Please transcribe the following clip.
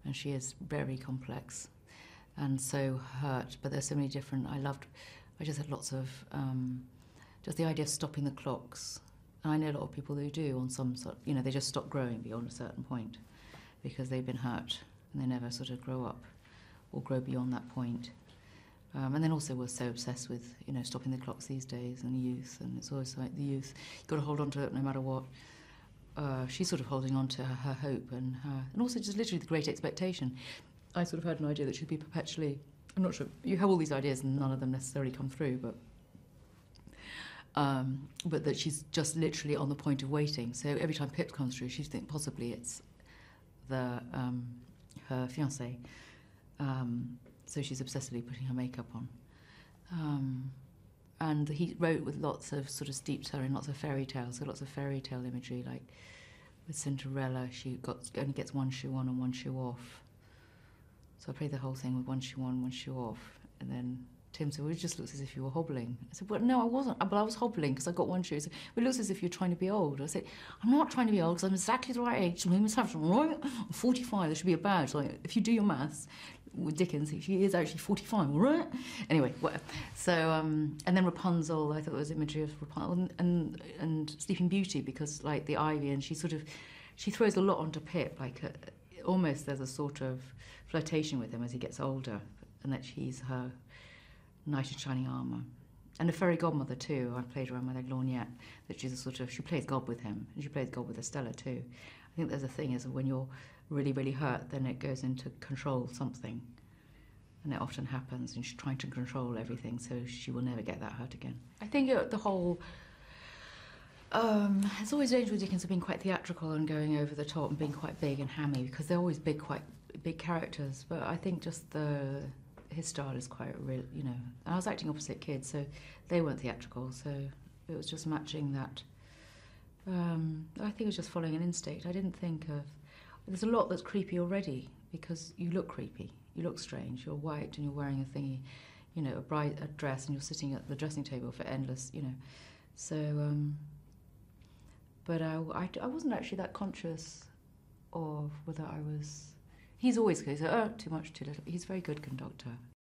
and she is very complex and so hurt. But there's so many different. I just had lots of just the idea of stopping the clocks. And I know a lot of people who do on some sort. They just stop growing beyond a certain point because they've been hurt and they never sort of grow up or grow beyond that point. And then also we're so obsessed with, stopping the clocks these days and youth, and it's always like the youth, you've got to hold on to it no matter what. She's sort of holding on to her hope and also just literally the great expectation. I sort of had an idea that she'd be perpetually, I'm not sure, you have all these ideas and none of them necessarily come through, but that she's just literally on the point of waiting. So every time Pip comes through, she thinks possibly it's her fiancé. So she's obsessively putting her makeup on. And he wrote with lots of sort of steeped her in lots of fairy tales, so lots of fairy tale imagery, like with Cinderella, she only gets one shoe on and one shoe off. So I played the whole thing with one shoe on, one shoe off, and then Tim said, well, it just looks as if you were hobbling. I said, well, no, I wasn't. But I was hobbling because I got one shoe. He said, well, it looks as if you're trying to be old. I said, I'm not trying to be old because I'm exactly the right age. I'm 45. There should be a badge. Like, if you do your maths with Dickens, she is actually 45, all right? Anyway, whatever. So, and then Rapunzel, I thought it was imagery of Rapunzel, and Sleeping Beauty, because, like, the ivy, and she throws a lot onto Pip, like, almost there's a sort of flirtation with him as he gets older, and that she's her knight in shining armour. And the fairy godmother too, I played around with like Lorgnette, that she's a sort of, she plays God with him, and she plays God with Estella too. I think there's a thing is when you're really, really hurt, then it goes into control something. And it often happens, and she's trying to control everything, so she will never get that hurt again. I think the whole, it's always dangerous with Dickens of being quite theatrical and going over the top and being quite big and hammy, because they're always quite big characters, but I think just his style is quite real, And I was acting opposite kids, so they weren't theatrical, so it was just matching that. I think it was just following an instinct. I didn't think of... There's a lot that's creepy already, because you look creepy, you look strange, you're white and you're wearing a thingy, a dress, and you're sitting at the dressing table for endless, So, but I wasn't actually that conscious of whether I was... He's always good. He's like, oh, too much, too little. He's a very good conductor.